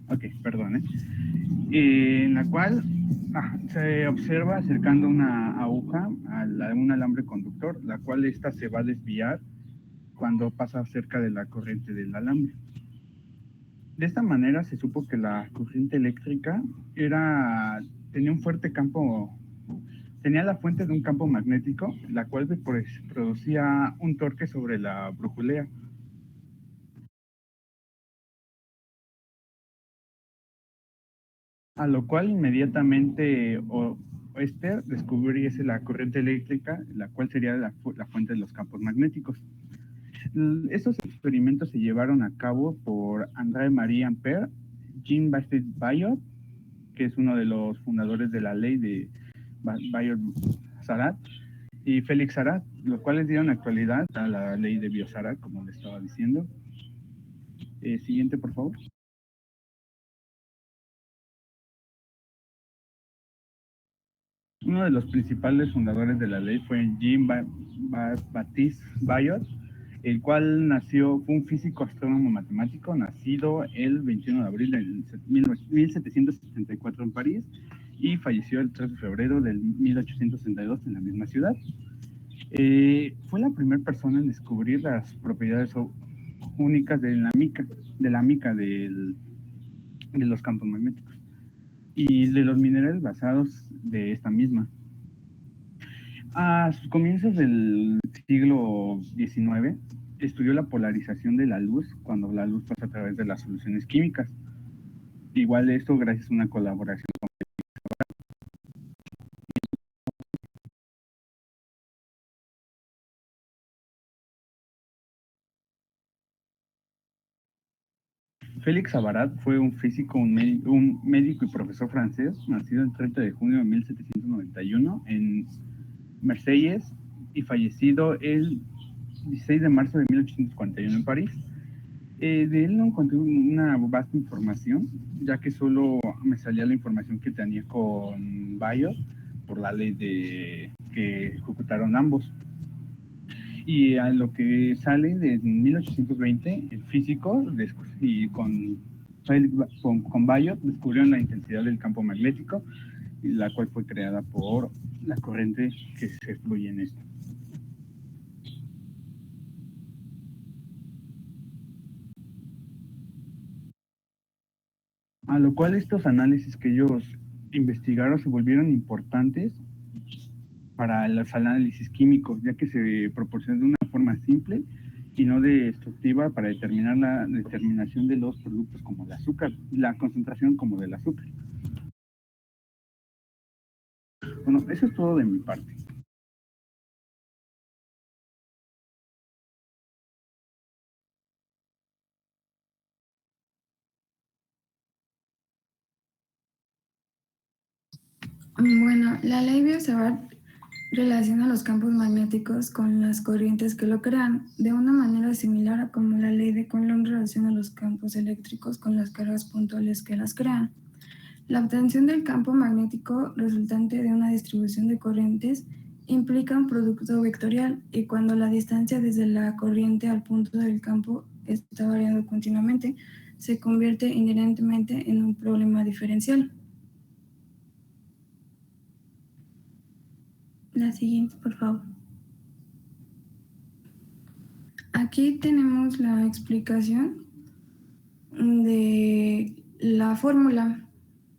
Ok, perdón. En la cual se observa acercando una aguja a un alambre conductor, la cual esta se va a desviar cuando pasa cerca de la corriente del alambre. De esta manera se supo que la corriente eléctrica tenía un fuerte campo, tenía la fuente de un campo magnético, la cual pues, producía un torque sobre la brújula, a lo cual inmediatamente Oester descubriese la corriente eléctrica, la cual sería la fuente de los campos magnéticos. Estos experimentos se llevaron a cabo por André-Marie Ampère, Jean-Baptiste Biot, que es uno de los fundadores de la ley de Biot-Savart, y Félix Savart, los cuales dieron actualidad a la ley de Biot-Savart, como le estaba diciendo. Siguiente, por favor. Uno de los principales fundadores de la ley fue Jean-Baptiste Biot, el cual fue un físico astrónomo matemático, nacido el 21 de abril de 1774 en París y falleció el 3 de febrero del 1862 en la misma ciudad. Fue la primera persona en descubrir las propiedades únicas de la mica de los campos magnéticos y de los minerales basados de esta misma. A sus comienzos del siglo XIX, estudió la polarización de la luz cuando la luz pasa a través de las soluciones químicas. Igual esto gracias a una colaboración con Félix Savarat. Fue un físico, un médico y profesor francés, nacido el 30 de junio de 1791 en Marsella y fallecido el 16 de marzo de 1841 en París. De él no encontré una vasta información, ya que solo me salía la información que tenía con Biot por la ley que ejecutaron ambos. Y a lo que sale de 1820, el físico y con Biot descubrieron la intensidad del campo magnético, la cual fue creada por la corriente que se fluye en esto. A lo cual estos análisis que ellos investigaron se volvieron importantes para los análisis químicos, ya que se proporciona de una forma simple y no destructiva para determinar la determinación de los productos como el azúcar, la concentración como del azúcar. Bueno, eso es todo de mi parte. Bueno, la ley Biot-Savart relaciona los campos magnéticos con las corrientes que lo crean, de una manera similar a como la ley de Coulomb relaciona los campos eléctricos con las cargas puntuales que las crean. La obtención del campo magnético resultante de una distribución de corrientes implica un producto vectorial, y cuando la distancia desde la corriente al punto del campo está variando continuamente, se convierte inherentemente en un problema diferencial. La siguiente, por favor. Aquí tenemos la explicación de la fórmula.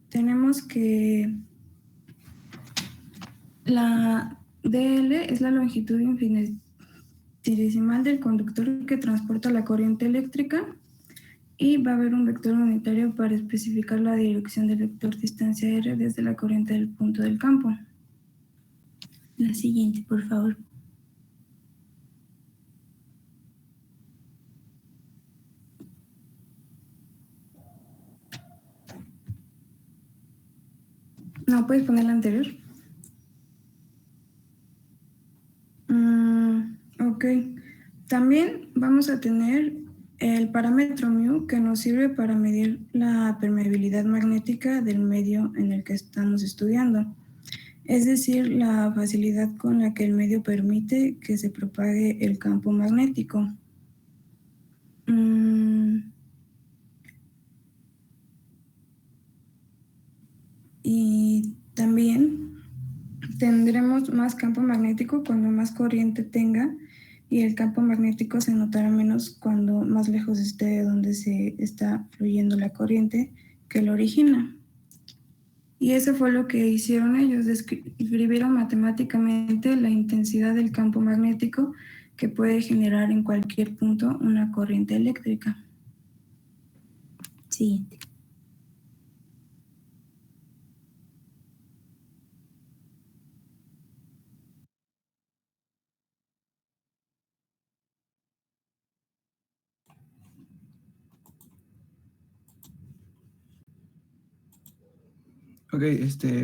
Tenemos que la dl es la longitud infinitesimal del conductor que transporta la corriente eléctrica, y va a haber un vector unitario para especificar la dirección del vector distancia r desde la corriente del punto del campo. La siguiente, por favor. ¿No puedes poner la anterior? Ok. También vamos a tener el parámetro μ, que nos sirve para medir la permeabilidad magnética del medio en el que estamos estudiando, es decir, la facilidad con la que el medio permite que se propague el campo magnético. Y también tendremos más campo magnético cuando más corriente tenga, y el campo magnético se notará menos cuando más lejos esté de donde se está fluyendo la corriente que lo origina. Y eso fue lo que hicieron ellos, describieron matemáticamente la intensidad del campo magnético que puede generar en cualquier punto una corriente eléctrica. Siguiente. Ok,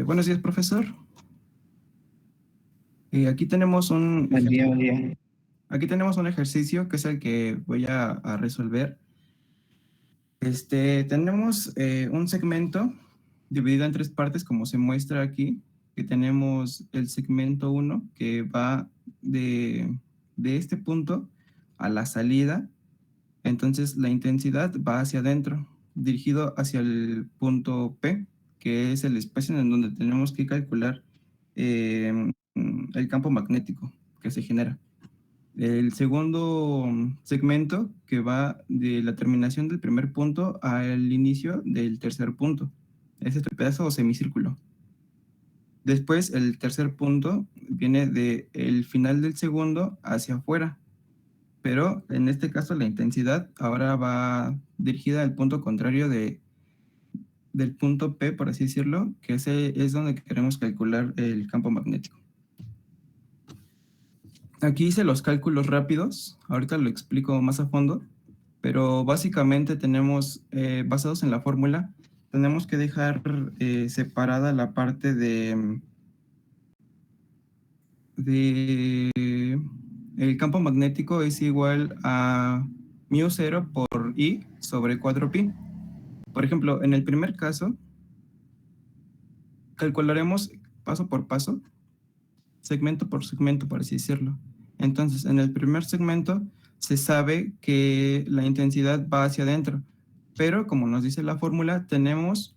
buenos días, profesor. Aquí tenemos Buen día, buen día. aquí tenemos un ejercicio que es el que voy a resolver. Tenemos un segmento dividido en 3 partes, como se muestra aquí, que tenemos el segmento 1, que va de este punto a la salida. Entonces, la intensidad va hacia adentro, dirigido hacia el punto P, que es el espacio en donde tenemos que calcular el campo magnético que se genera. El segundo segmento que va de la terminación del primer punto al inicio del tercer punto. Es este pedazo o semicírculo. Después, el tercer punto viene del final del segundo hacia afuera. Pero en este caso la intensidad ahora va dirigida al punto contrario del punto P, por así decirlo, que es donde queremos calcular el campo magnético. Aquí hice los cálculos rápidos, ahorita lo explico más a fondo, pero básicamente tenemos, basados en la fórmula, tenemos que dejar separada la parte de el campo magnético es igual a μ0 por I sobre 4pi. Por ejemplo, en el primer caso, calcularemos paso por paso, segmento por segmento, por así decirlo. Entonces, en el primer segmento se sabe que la intensidad va hacia adentro, pero como nos dice la fórmula, tenemos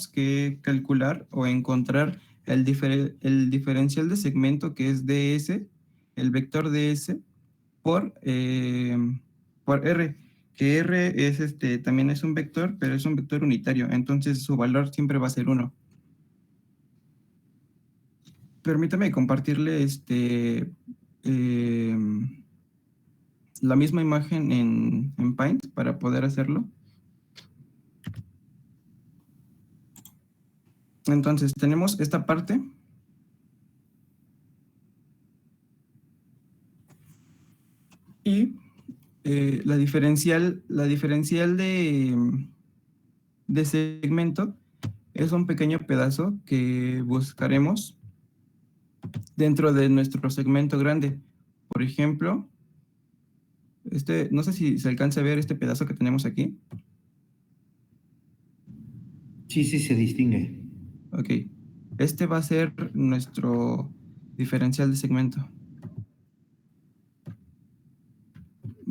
que calcular o encontrar el diferencial de segmento, que es ds, el vector ds, por r, que r es también es un vector, pero es un vector unitario, entonces su valor siempre va a ser 1. Permítame compartirle la misma imagen en Paint para poder hacerlo. Entonces tenemos esta parte. Y la diferencial de segmento es un pequeño pedazo que buscaremos dentro de nuestro segmento grande. Por ejemplo, no sé si se alcanza a ver este pedazo que tenemos aquí. Sí, sí, se distingue. Ok. Este va a ser nuestro diferencial de segmento.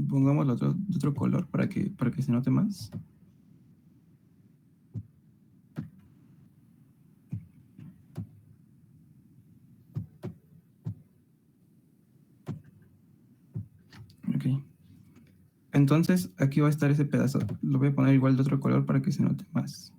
Pongámoslo de otro color para que se note más. Ok. Entonces, aquí va a estar ese pedazo. Lo voy a poner igual de otro color para que se note más.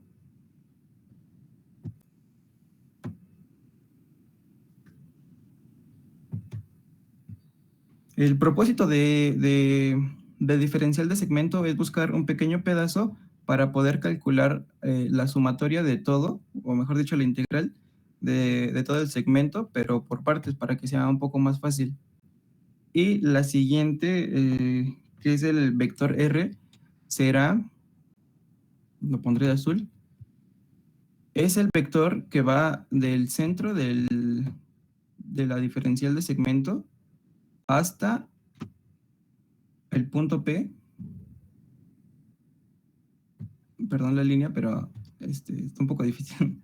El propósito de diferencial de segmento es buscar un pequeño pedazo para poder calcular la sumatoria de todo, o mejor dicho, la integral de todo el segmento, pero por partes, para que sea un poco más fácil. Y la siguiente, que es el vector R, será, lo pondré de azul, es el vector que va del centro de la diferencial de segmento hasta el punto P. Perdón la línea, pero está un poco difícil.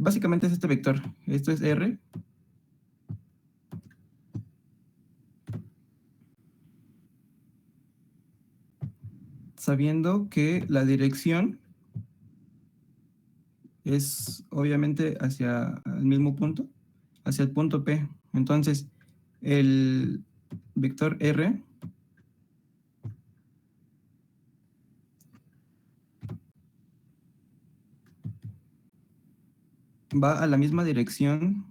Básicamente es este vector. Esto es R. sabiendo que la dirección es obviamente hacia el mismo punto, hacia el punto P. Entonces, el vector R va a la misma dirección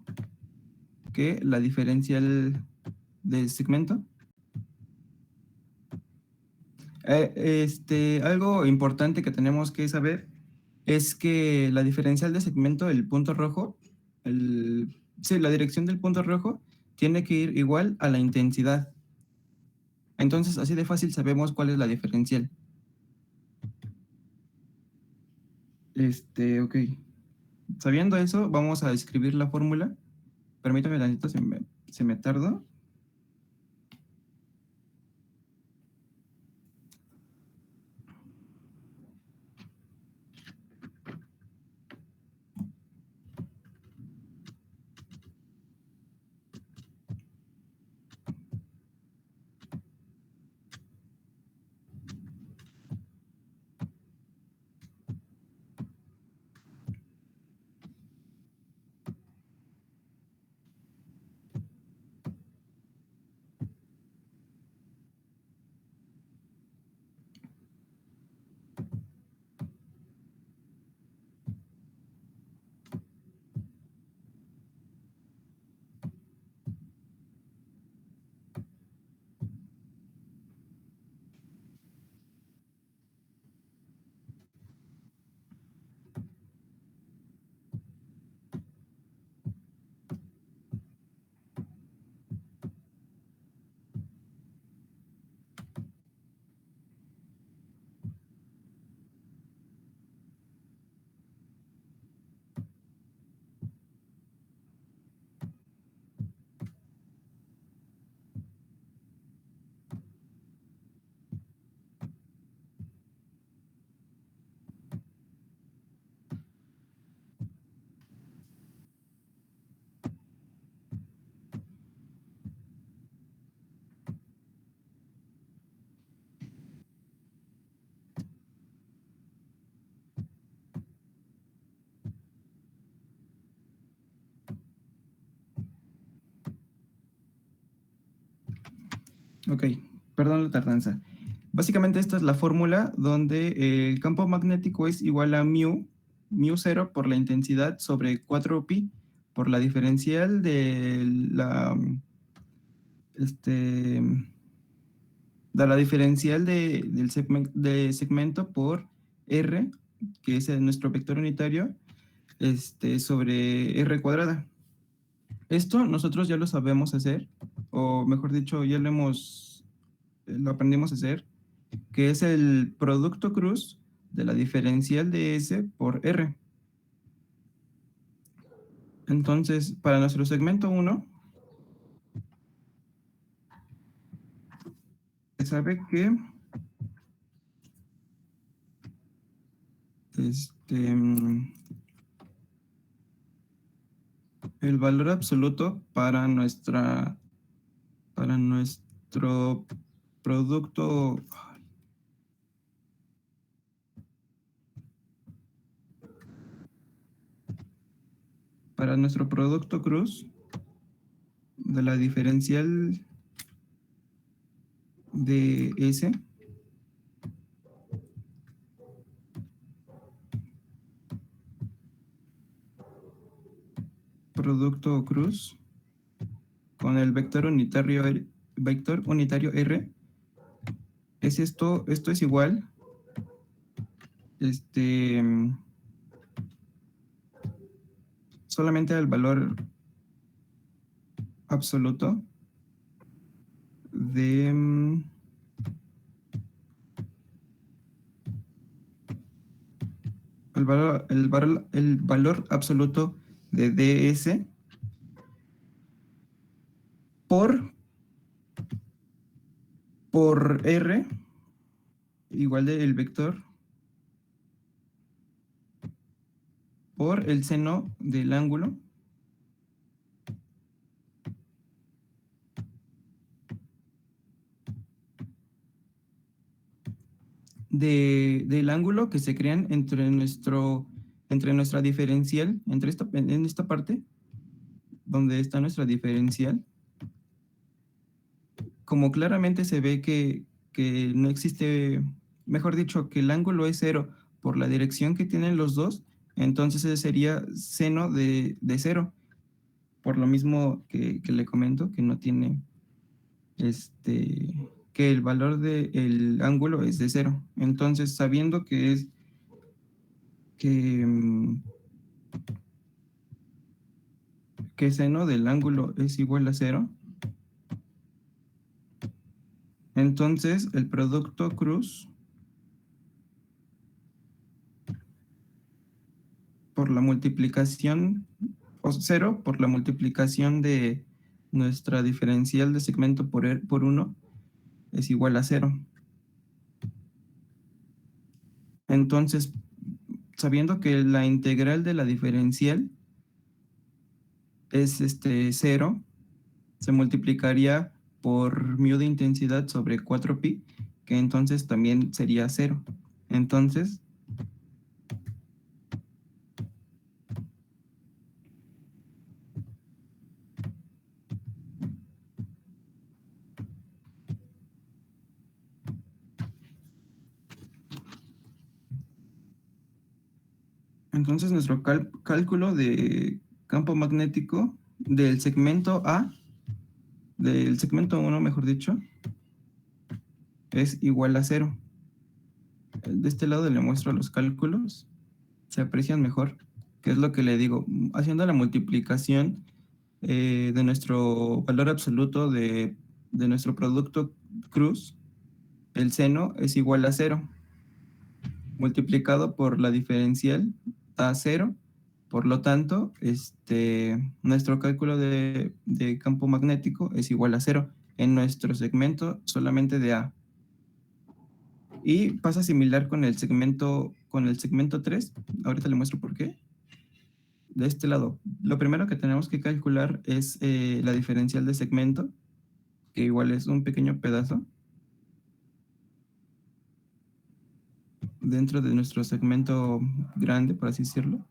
que la diferencial del segmento. Algo importante que tenemos que saber es que la diferencial de segmento, el punto rojo, sí, la dirección del punto rojo tiene que ir igual a la intensidad. Entonces, así de fácil sabemos cuál es la diferencial. Ok. Sabiendo eso, vamos a escribir la fórmula. Permítame tantito, se me tardó. Ok, perdón la tardanza. Básicamente esta es la fórmula donde el campo magnético es igual a mu 0 por la intensidad sobre 4pi por la diferencial de la diferencial de segmento por R, que es nuestro vector unitario, sobre R cuadrada. Esto nosotros ya lo sabemos hacer, o mejor dicho, ya lo aprendimos a hacer, que es el producto cruz de la diferencial de S por R. Entonces, para nuestro segmento 1, se sabe que el valor absoluto para nuestro producto cruz de la diferencial de S producto cruz con el vector unitario R es esto es igual solamente al valor absoluto de el valor absoluto de ds por r igual del vector por el seno del ángulo del ángulo que se crean entre nuestra diferencial, en esta parte, donde está nuestra diferencial. Como claramente se ve que no existe, mejor dicho, que el ángulo es 0 por la dirección que tienen los dos, entonces ese sería seno de 0. Por lo mismo que le comento, que no tiene, que el valor del ángulo es de 0. Entonces, sabiendo que, mm, que seno del ángulo es igual a 0, entonces el producto cruz por la multiplicación, o 0 por la multiplicación de nuestra diferencial de segmento por 1 es igual a 0. Entonces, sabiendo que la integral de la diferencial es 0, se multiplicaría por mu de intensidad sobre 4pi, que entonces también sería 0. Entonces, nuestro cálculo de campo magnético del segmento A, del segmento 1, mejor dicho, es igual a 0. De este lado le muestro los cálculos, se aprecian mejor, que es lo que le digo, haciendo la multiplicación de nuestro valor absoluto de nuestro producto cruz, el seno es igual a 0, multiplicado por la diferencial a 0. Por lo tanto, nuestro cálculo de campo magnético es igual a 0 en nuestro segmento solamente de A. Y pasa similar con el segmento 3. Ahorita le muestro por qué. De este lado, lo primero que tenemos que calcular es la diferencial de segmento, que igual es un pequeño pedazo dentro de nuestro segmento grande, por así decirlo.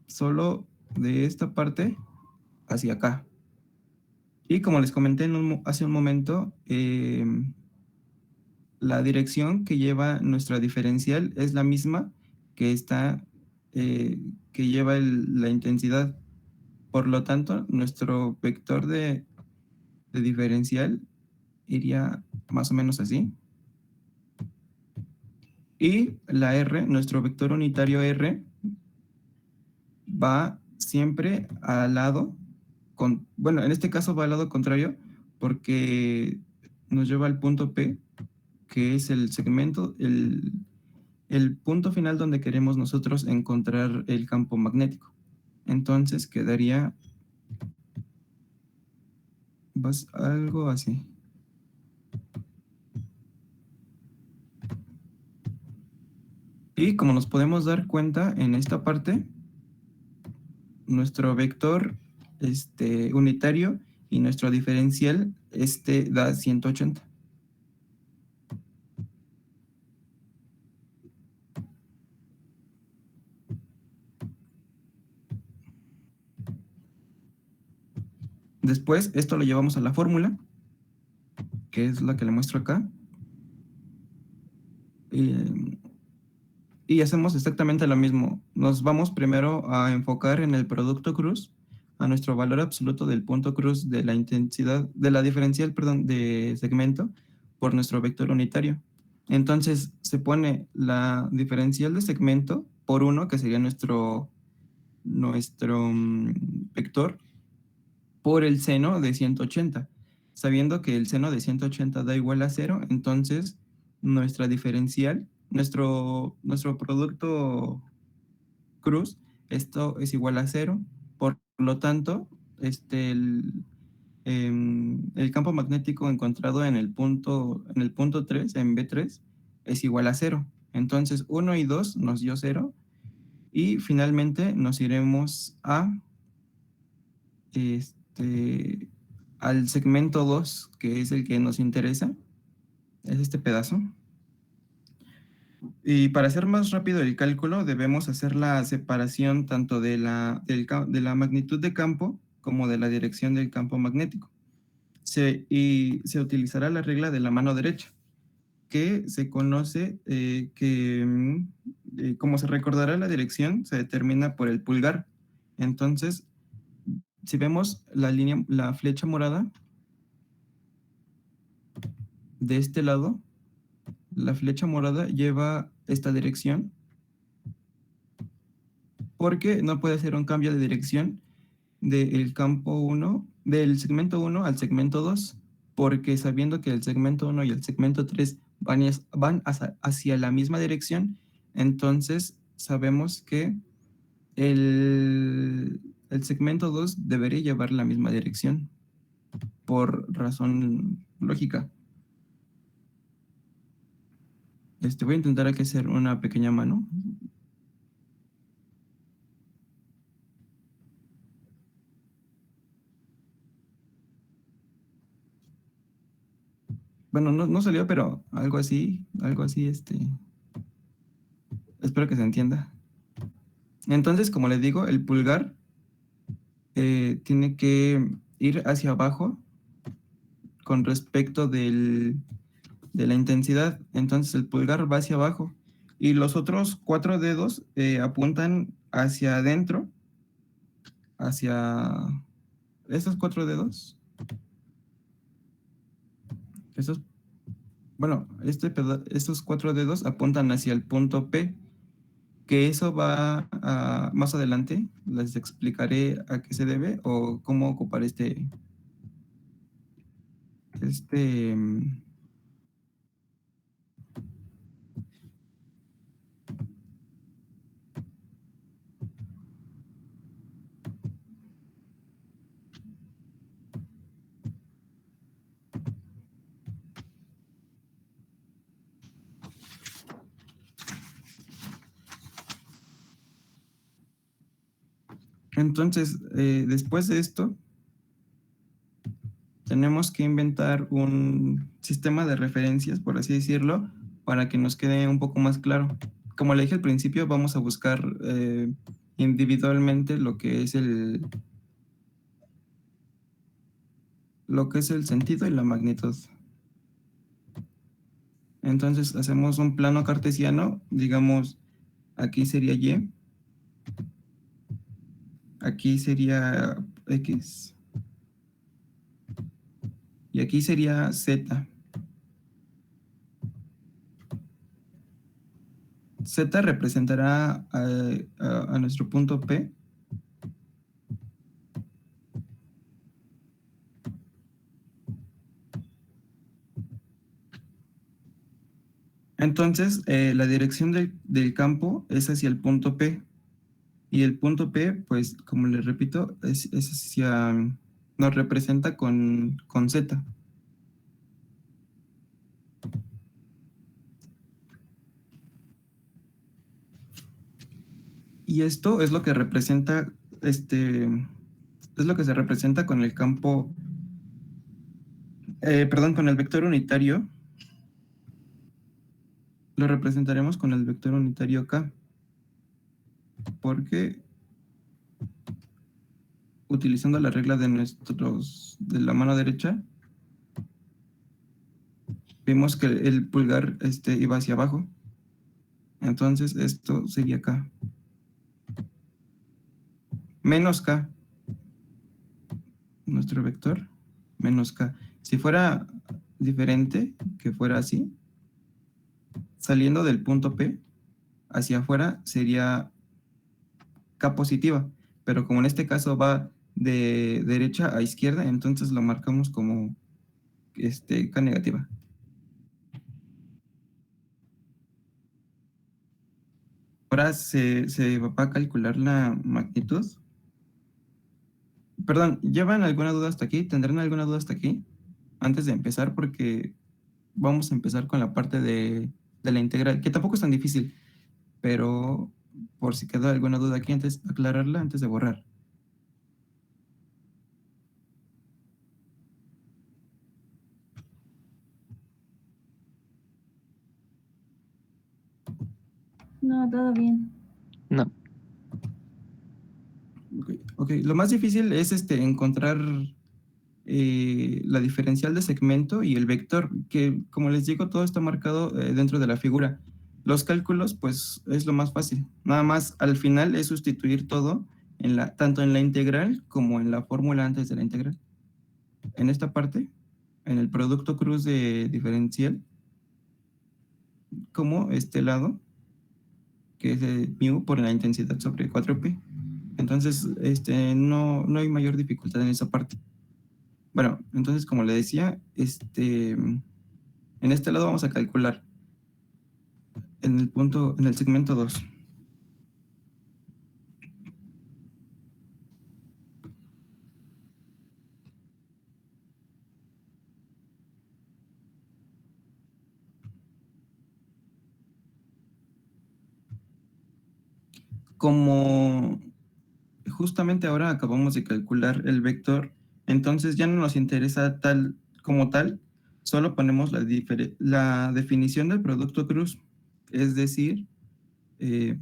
Solo de esta parte hacia acá. Y como les comenté hace un momento, la dirección que lleva nuestra diferencial es la misma que que lleva la intensidad. Por lo tanto, nuestro vector de diferencial iría más o menos así. Y la R, nuestro vector unitario R, va siempre al lado, bueno, en este caso va al lado contrario, porque nos lleva al punto P, que es el segmento, el punto final donde queremos nosotros encontrar el campo magnético. Entonces quedaría algo así. Y como nos podemos dar cuenta en esta parte, nuestro vector unitario y nuestro diferencial da 180. Después, esto lo llevamos a la fórmula, que es la que le muestro acá. Y hacemos exactamente lo mismo. Nos vamos primero a enfocar en el producto cruz, a nuestro valor absoluto del punto cruz de la intensidad, de la diferencial, perdón, de segmento por nuestro vector unitario. Entonces se pone la diferencial de segmento por 1, que sería nuestro vector, por el seno de 180. Sabiendo que el seno de 180 da igual a 0, entonces nuestra diferencial, nuestro producto cruz, esto es igual a 0. Por lo tanto, el campo magnético encontrado en el punto 3, en B3, es igual a 0. Entonces, 1 y 2 nos dio 0. Y finalmente nos iremos al segmento 2, que es el que nos interesa. Es este pedazo. Y para hacer más rápido el cálculo, debemos hacer la separación tanto de de la magnitud de campo como de la dirección del campo magnético. Y se utilizará la regla de la mano derecha, que se conoce como se recordará, la dirección se determina por el pulgar. Entonces, si vemos la flecha morada de este lado, la flecha morada lleva esta dirección, porque no puede ser un cambio de dirección del campo 1, del segmento 1 al segmento 2, porque sabiendo que el segmento 1 y el segmento 3 van hacia la misma dirección, entonces sabemos que el segmento 2 debería llevar la misma dirección, por razón lógica. Voy a intentar aquí hacer una pequeña mano. Bueno, no salió, pero algo así, espero que se entienda. Entonces, como les digo, el pulgar tiene que ir hacia abajo con respecto de la intensidad. Entonces, el pulgar va hacia abajo y los otros 4 dedos apuntan hacia adentro, hacia estos 4 dedos. Estos, bueno, estos 4 dedos apuntan hacia el punto P, que eso va más adelante. Les explicaré a qué se debe o cómo ocupar este, entonces, después de esto, tenemos que inventar un sistema de referencias, por así decirlo, para que nos quede un poco más claro. Como le dije al principio, vamos a buscar individualmente lo que es el sentido y la magnitud. Entonces hacemos un plano cartesiano, digamos, aquí sería Y, aquí sería X, y aquí sería Z. Z representará a nuestro punto P. Entonces, la dirección del campo es hacia el punto P. Y el punto P, pues, como les repito, es nos representa con Z. Y esto es lo que representa, es lo que se representa con el campo, perdón, con el vector unitario. Lo representaremos con el vector unitario K, porque utilizando la regla de la mano derecha, vimos que el pulgar iba hacia abajo. Entonces esto sería K. Menos K, nuestro vector, menos K. Si fuera diferente, que fuera así, saliendo del punto P hacia afuera sería K positiva, pero como en este caso va de derecha a izquierda, entonces lo marcamos como K negativa. Ahora se va a calcular la magnitud. Perdón, ¿llevan alguna duda hasta aquí? ¿Tendrán alguna duda hasta aquí? Antes de empezar, porque vamos a empezar con la parte de la integral, que tampoco es tan difícil, pero por si quedó alguna duda aquí, antes aclararla antes de borrar. No, todo bien. No. Ok, lo más difícil es encontrar la diferencial de segmento y el vector, que como les digo, todo está marcado dentro de la figura. Los cálculos, pues, es lo más fácil. Nada más, al final es sustituir todo, tanto en la integral como en la fórmula antes de la integral. En esta parte, en el producto cruz de diferencial, como este lado, que es mu por la intensidad sobre 4pi. Entonces, no hay mayor dificultad en esa parte. Bueno, entonces, como le decía, en este lado vamos a calcular en el segmento 2. Como justamente ahora acabamos de calcular el vector, entonces ya no nos interesa tal como tal, solo ponemos la definición del producto cruz, es decir, voy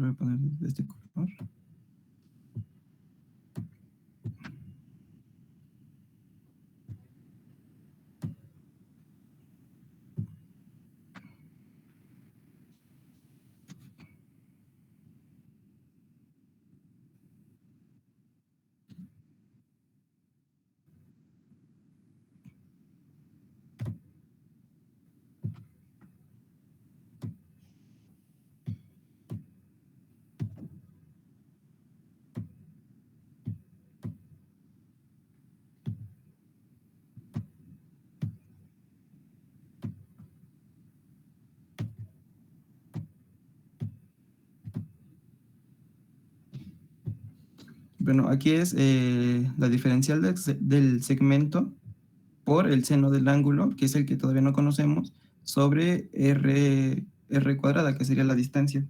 a poner de este color. Bueno, aquí es la diferencial del segmento por el seno del ángulo, que es el que todavía no conocemos, sobre r cuadrada, que sería la distancia.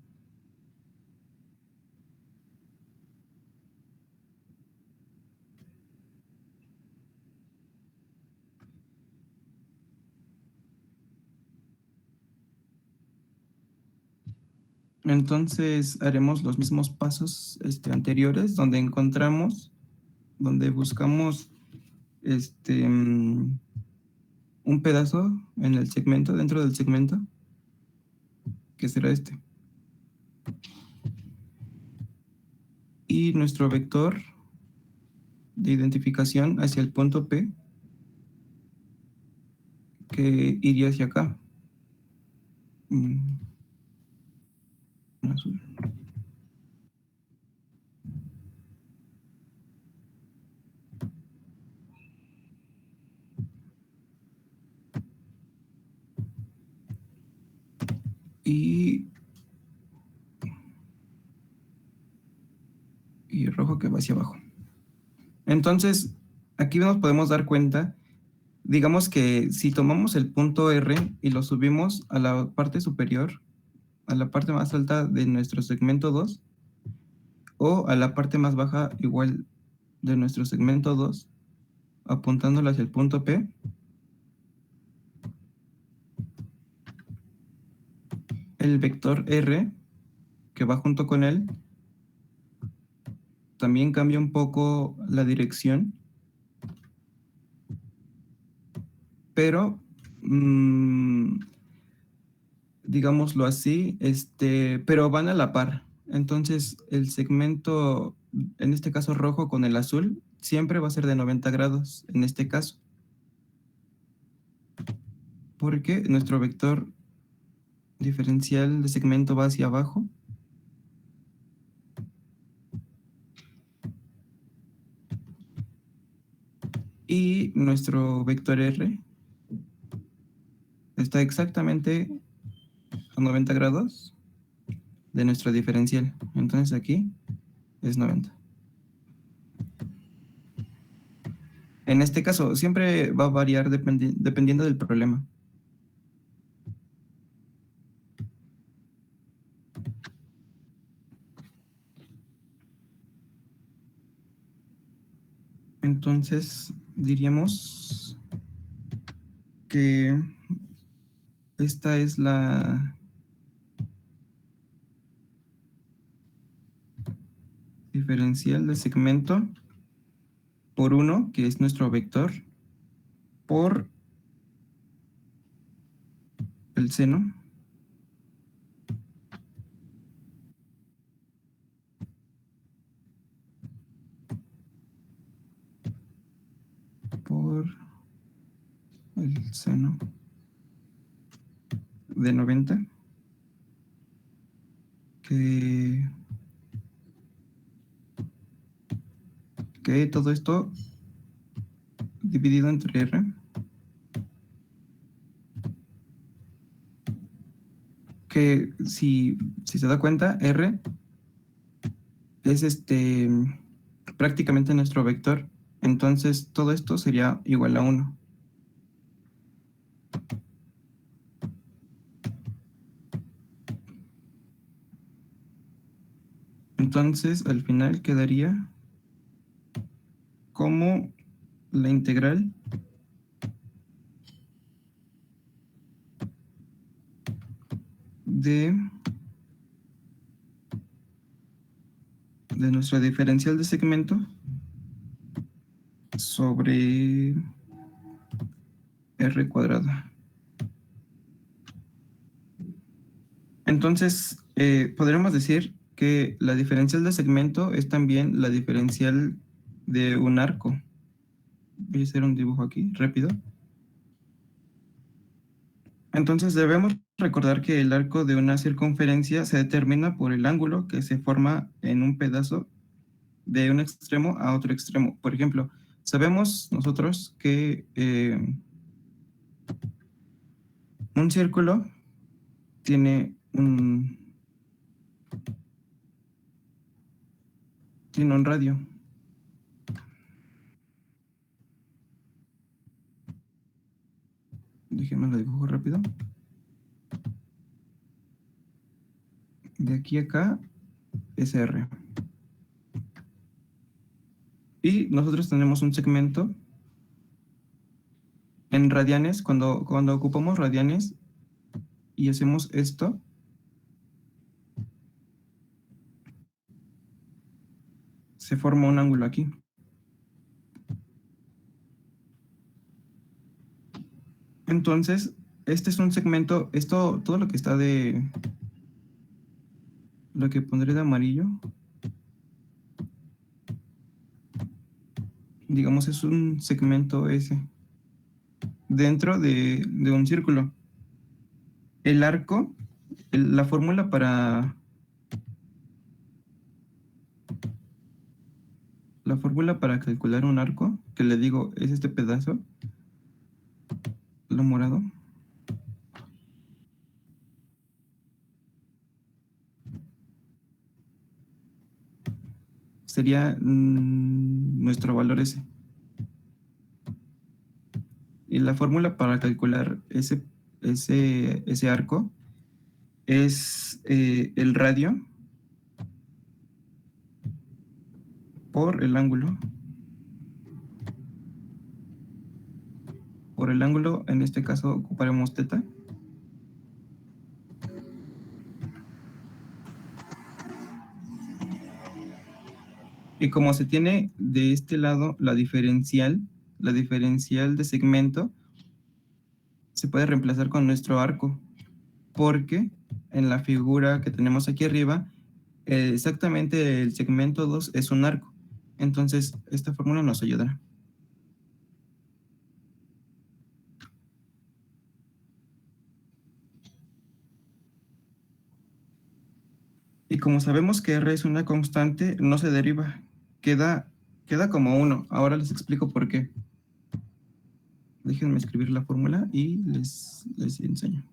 Entonces haremos los mismos pasos anteriores, donde buscamos un pedazo en el segmento, dentro del segmento, que será este. Y nuestro vector de identificación hacia el punto P, que iría hacia acá. Azul. Y rojo que va hacia abajo. Entonces, aquí nos podemos dar cuenta, digamos que si tomamos el punto R y lo subimos a la parte superior, a la parte más alta de nuestro segmento 2, o a la parte más baja igual de nuestro segmento 2, apuntándolo hacia el punto P, el vector R, que va junto con él, también cambia un poco la dirección, pero digámoslo así, pero van a la par. Entonces, el segmento, en este caso rojo con el azul, siempre va a ser de 90 grados, en este caso. Porque nuestro vector diferencial de segmento va hacia abajo. Y nuestro vector R está exactamente a 90 grados de nuestro diferencial. Entonces aquí es 90. En este caso, siempre va a variar dependiendo del problema. Entonces, diríamos que esta es la diferencial de segmento por 1, que es nuestro vector, por el seno por el seno de 90, que todo esto dividido entre R, que si se da cuenta, R es prácticamente nuestro vector. Entonces todo esto sería igual a 1. Entonces al final quedaría como la integral de nuestra diferencial de segmento sobre R cuadrada. Entonces, podríamos decir que la diferencial de segmento es también la diferencial de un arco. Voy a hacer un dibujo aquí, rápido. Entonces, debemos recordar que el arco de una circunferencia se determina por el ángulo que se forma en un pedazo de un extremo a otro extremo. Por ejemplo, sabemos nosotros que un círculo tiene un radio. Déjenme lo dibujo rápido. De aquí a acá es R. Y nosotros tenemos un segmento en radianes. Cuando ocupamos radianes y hacemos esto, se forma un ángulo aquí. Entonces, este es un segmento, todo lo que está lo que pondré de amarillo, digamos, es un segmento S dentro de un círculo. El arco, la fórmula para calcular un arco, que le digo es este pedazo, lo morado, sería nuestro valor S. Y la fórmula para calcular ese arco es el radio por el ángulo. Por el ángulo, en este caso ocuparemos θ. Y como se tiene de este lado la diferencial de segmento, se puede reemplazar con nuestro arco, porque en la figura que tenemos aquí arriba, exactamente el segmento 2 es un arco. Entonces, esta fórmula nos ayudará. Y como sabemos que R es una constante, no se deriva, queda como 1. Ahora les explico por qué. Déjenme escribir la fórmula y les enseño.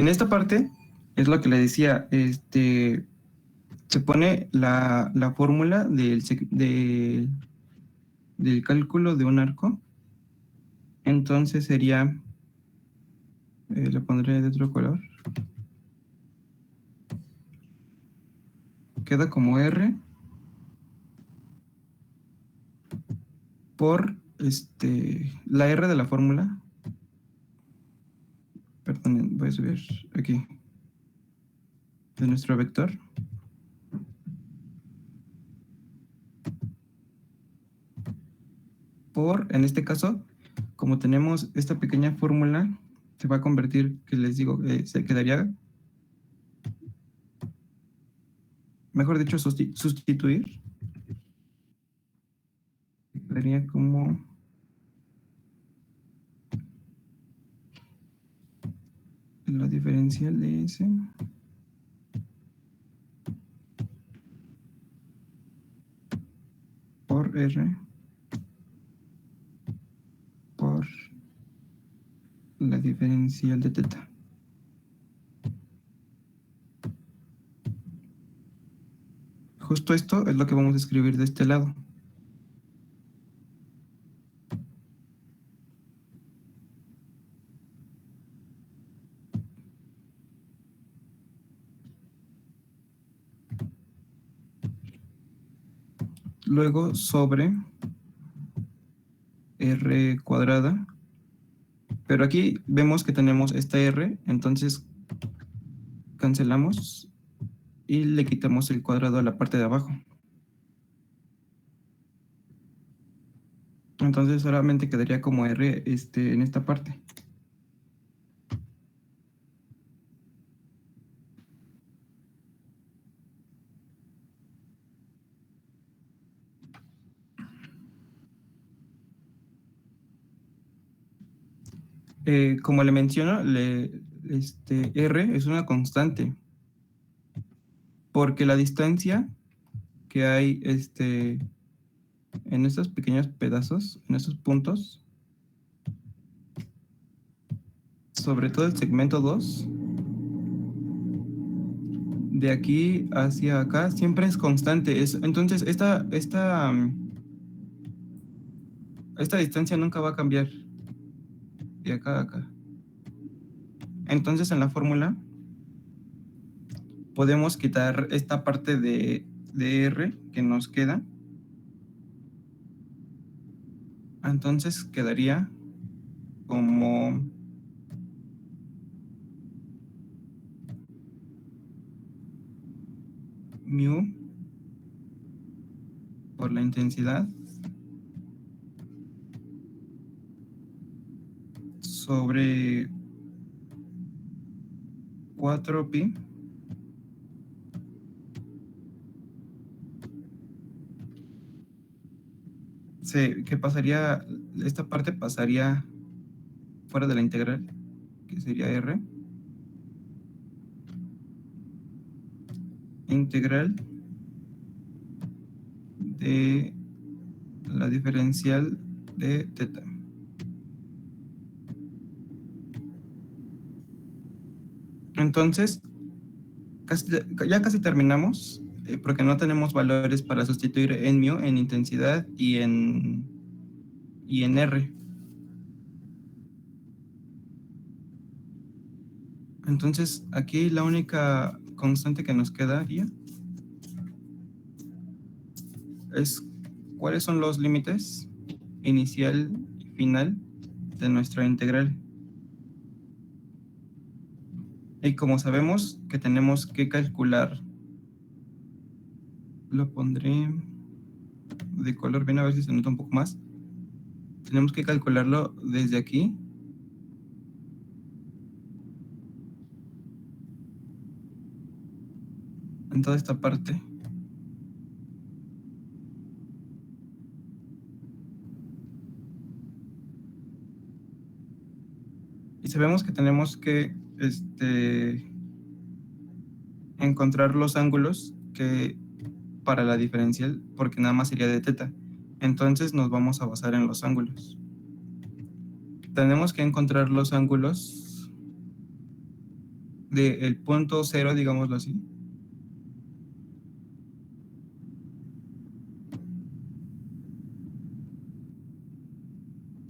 En esta parte es lo que le decía, se pone la fórmula del cálculo de un arco. Entonces sería, le pondré de otro color. Queda como R por la R de la fórmula. Perdón, voy a subir aquí. De nuestro vector. En este caso, como tenemos esta pequeña fórmula, se va a convertir, que les digo, se quedaría, mejor dicho, sustituir. Quedaría como la diferencial de S por R por la diferencial de teta. Justo esto es lo que vamos a escribir de este lado. Luego sobre R cuadrada. Pero aquí vemos que tenemos esta R, entonces cancelamos y le quitamos el cuadrado a la parte de abajo. Entonces solamente quedaría como R en esta parte. Como le menciono, R es una constante, porque la distancia que hay en estos pequeños pedazos, en estos puntos, sobre todo el segmento 2, de aquí hacia acá, siempre es constante. Entonces, esta distancia nunca va a cambiar de acá a acá. Entonces, en la fórmula podemos quitar esta parte de R que nos queda. Entonces quedaría como mu por la intensidad sobre 4pi que pasaría, esta parte pasaría fuera de la integral, que sería R integral de la diferencial de teta. Entonces, ya casi terminamos, porque no tenemos valores para sustituir en mu, en intensidad y en R. Entonces, aquí la única constante que nos quedaría es cuáles son los límites inicial y final de nuestra integral. Y como sabemos que tenemos que calcular, lo pondré de color bien a ver si se nota un poco más. Tenemos que calcularlo desde aquí en toda esta parte. Y sabemos que tenemos que encontrar los ángulos que para la diferencial, porque nada más sería de teta. Entonces nos vamos a basar en los ángulos. Tenemos que encontrar los ángulos del punto cero, digámoslo así.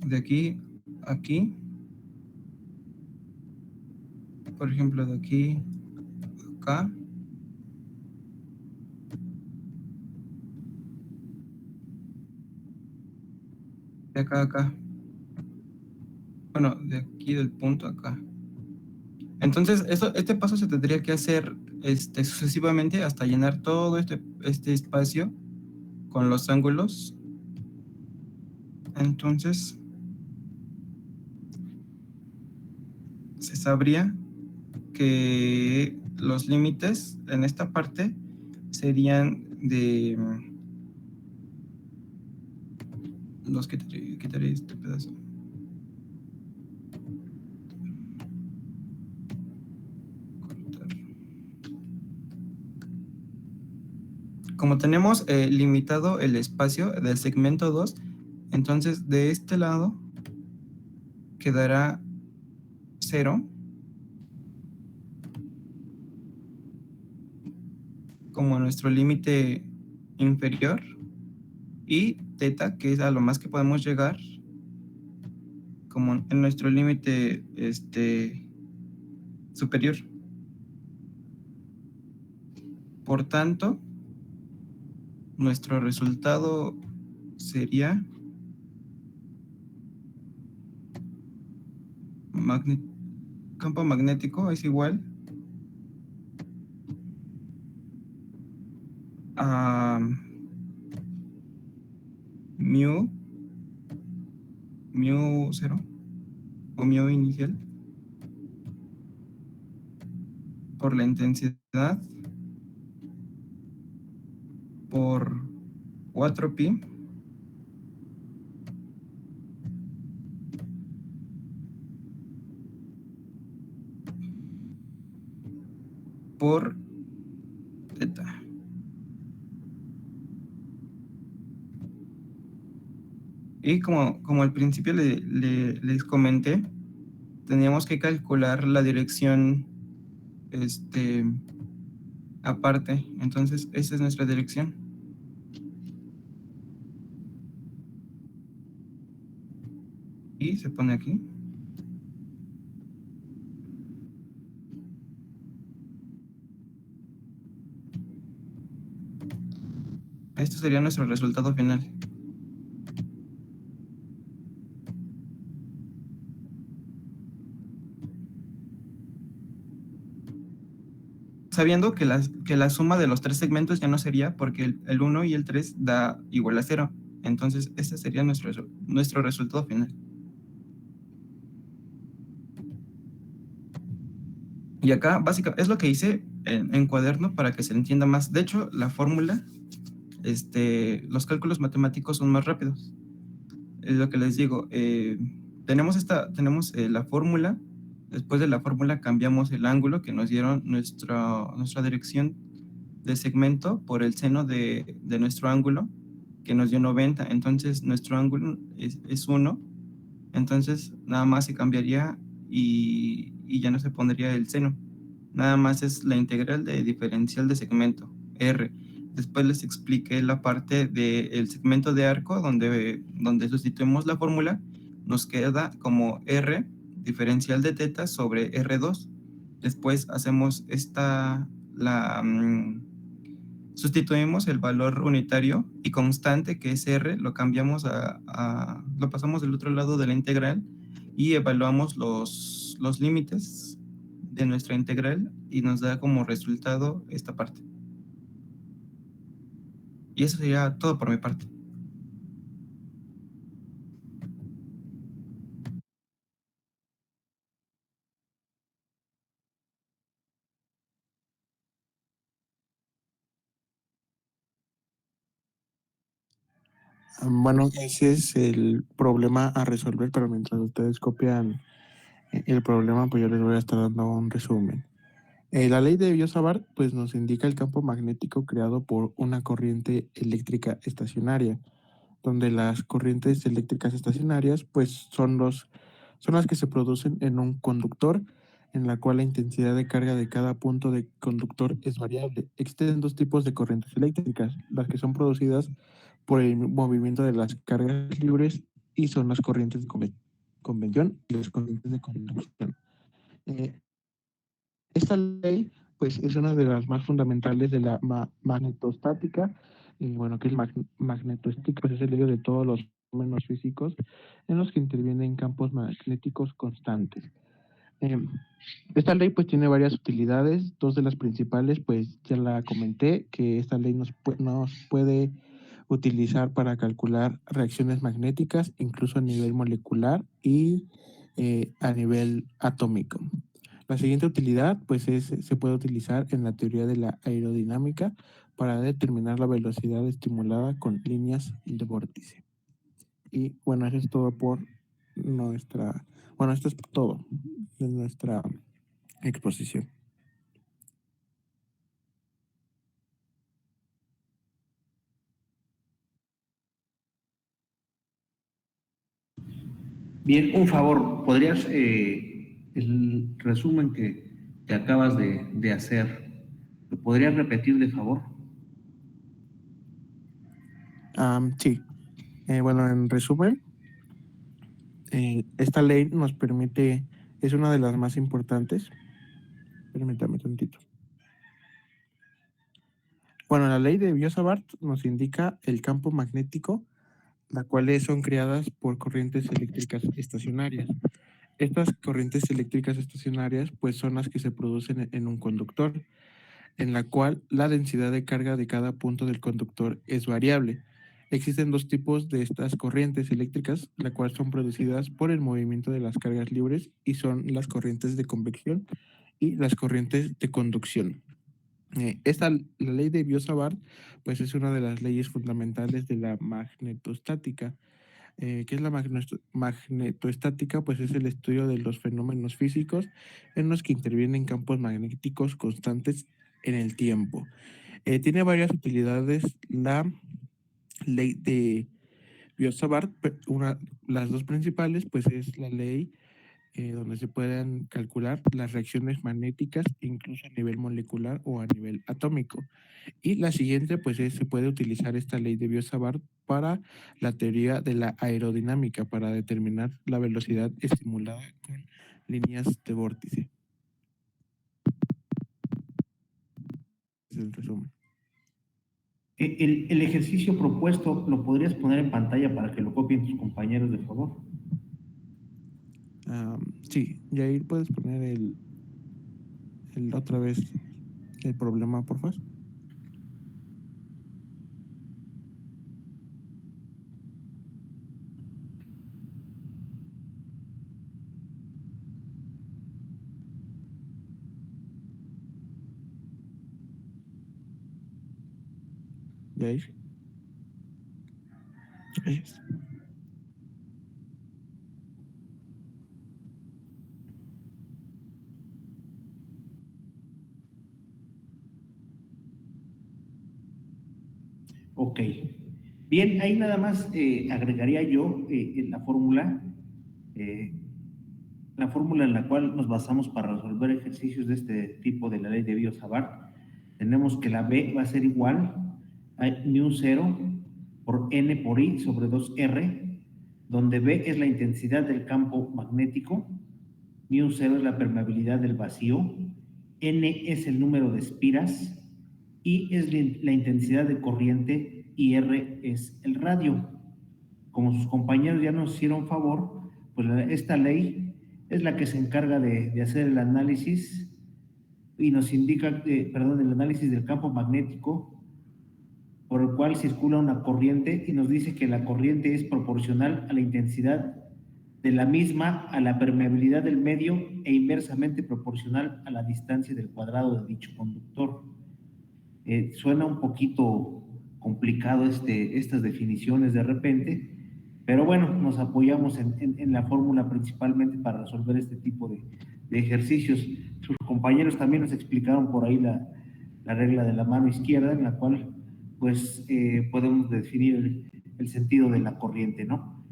De aquí a aquí. Por ejemplo, de aquí a acá. De acá a acá. Bueno, de aquí del punto a acá. Entonces, este paso se tendría que hacer sucesivamente hasta llenar todo este espacio con los ángulos. Entonces, se sabría que los límites en esta parte serían de... Los quitaré este pedazo. Como tenemos limitado el espacio del segmento 2, entonces de este lado quedará 0 como nuestro límite inferior y teta, que es a lo más que podemos llegar, como en nuestro límite superior. Por tanto, nuestro resultado sería campo magnético es igual a mu 0 o mu inicial por la intensidad por 4pi por teta. Y como al principio les comenté, teníamos que calcular la dirección aparte. Entonces, esa es nuestra dirección. Y se pone aquí. Esto sería nuestro resultado final. Sabiendo que la suma de los tres segmentos ya no sería, porque el 1 y el 3 da igual a 0. Entonces, este sería nuestro resultado final. Y acá, básicamente, es lo que hice en cuaderno para que se entienda más. De hecho, la fórmula, los cálculos matemáticos son más rápidos. Es lo que les digo. Tenemos la fórmula. Después de la fórmula cambiamos el ángulo que nos dieron nuestra dirección de segmento por el seno de nuestro ángulo, que nos dio 90. Entonces, nuestro ángulo es 1. Entonces, nada más se cambiaría y ya no se pondría el seno. Nada más es la integral de diferencial de segmento, R. Después les expliqué la parte del segmento de arco, donde sustituimos la fórmula, nos queda como R diferencial de teta sobre R2. Después hacemos sustituimos el valor unitario y constante, que es R, lo cambiamos lo pasamos del otro lado de la integral y evaluamos los límites de nuestra integral y nos da como resultado esta parte. Y eso sería todo por mi parte. Bueno, ese es el problema a resolver, pero mientras ustedes copian el problema, pues yo les voy a estar dando un resumen. La ley de Biot-Savart pues nos indica el campo magnético creado por una corriente eléctrica estacionaria, donde las corrientes eléctricas estacionarias pues son las que se producen en un conductor en la cual la intensidad de carga de cada punto de conductor es variable. Existen dos tipos de corrientes eléctricas, las que son producidas por el movimiento de las cargas libres y son las corrientes de convención y las corrientes de conducción. Eh, Esta ley, pues, es una de las más fundamentales de la magnetostática, y bueno, que es magnetostática, pues es el estudio de todos los fenómenos físicos en los que intervienen campos magnéticos constantes. Eh, Esta ley pues tiene varias utilidades, dos de las principales pues ya la comenté, que esta ley nos puede utilizar para calcular reacciones magnéticas, incluso a nivel molecular y a nivel atómico. La siguiente utilidad pues se puede utilizar en la teoría de la aerodinámica para determinar la velocidad estimulada con líneas de vórtice. Y bueno, eso es todo por esto es todo de nuestra exposición. Bien, un favor, ¿podrías el resumen que acabas de hacer, lo podrías repetir de favor? Sí. Bueno, en resumen, esta ley nos permite, es una de las más importantes. Permítame tantito. Bueno, la ley de Biot-Savart nos indica el campo magnético, las cuales son creadas por corrientes eléctricas estacionarias. Estas corrientes eléctricas estacionarias pues son las que se producen en un conductor, en la cual la densidad de carga de cada punto del conductor es variable. Existen dos tipos de estas corrientes eléctricas, las cuales son producidas por el movimiento de las cargas libres y son las corrientes de convección y las corrientes de conducción. La ley de Biot-Savart pues es una de las leyes fundamentales de la magnetostática. ¿Qué es la magnetostática? Pues es el estudio de los fenómenos físicos en los que intervienen campos magnéticos constantes en el tiempo. Tiene varias utilidades la ley de Biot-Savart. Las dos principales pues es la ley donde se pueden calcular las reacciones magnéticas incluso a nivel molecular o a nivel atómico. Y la siguiente, pues se puede utilizar esta ley de Biot-Savart para la teoría de la aerodinámica, para determinar la velocidad estimulada con líneas de vórtice. Ese es el resumen. El ejercicio propuesto, ¿lo podrías poner en pantalla para que lo copien tus compañeros, de favor? Sí, Yair, ¿puedes poner otra vez el problema, por favor? Yair. Gracias. Ok. Bien, ahí nada más agregaría yo en la fórmula en la cual nos basamos para resolver ejercicios de este tipo de la ley de Biot-Savart. Tenemos que la B va a ser igual a μ0 por N por I sobre 2R, donde B es la intensidad del campo magnético, μ0 es la permeabilidad del vacío, N es el número de espiras, I es la intensidad de corriente y R es el radio. Como sus compañeros ya nos hicieron favor, pues esta ley es la que se encarga de hacer el análisis y nos indica, el análisis del campo magnético por el cual circula una corriente y nos dice que la corriente es proporcional a la intensidad de la misma, a la permeabilidad del medio e inversamente proporcional a la distancia del cuadrado de dicho conductor. Suena un poquito complicado estas definiciones de repente, pero bueno, nos apoyamos en la fórmula principalmente para resolver este tipo de ejercicios. Sus compañeros también nos explicaron por ahí la regla de la mano izquierda, en la cual pues podemos definir el sentido de la corriente, ¿no?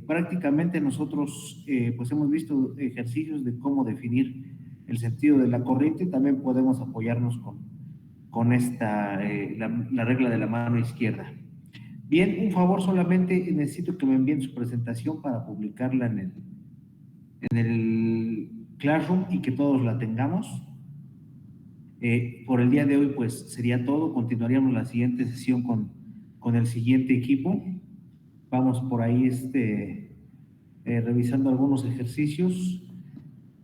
Prácticamente nosotros pues hemos visto ejercicios de cómo definir el sentido de la corriente, también podemos apoyarnos con esta, la regla de la mano izquierda. Bien, un favor, solamente necesito que me envíen su presentación para publicarla en el Classroom y que todos la tengamos. Por el día de hoy, pues sería todo. Continuaríamos la siguiente sesión con el siguiente equipo. Vamos por ahí revisando algunos ejercicios.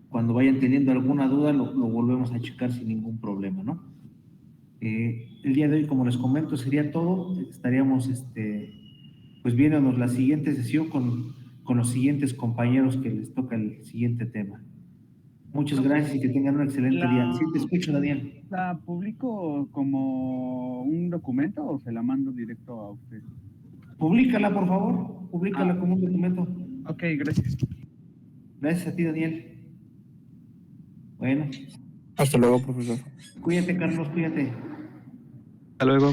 Cuando vayan teniendo alguna duda, lo volvemos a checar sin ningún problema, ¿no? El día de hoy, como les comento, sería todo. Estaríamos pues viéndonos la siguiente sesión con los siguientes compañeros que les toca el siguiente tema. Muchas gracias y que tengan un excelente día. Sí, te escucho, Daniel. ¿La publico como un documento o se la mando directo a usted? Públicala, por favor. Públicala como un documento. Ok, gracias. Gracias a ti, Daniel. Bueno. Hasta luego, profesor. Cuídate, Carlos, cuídate. Hasta luego.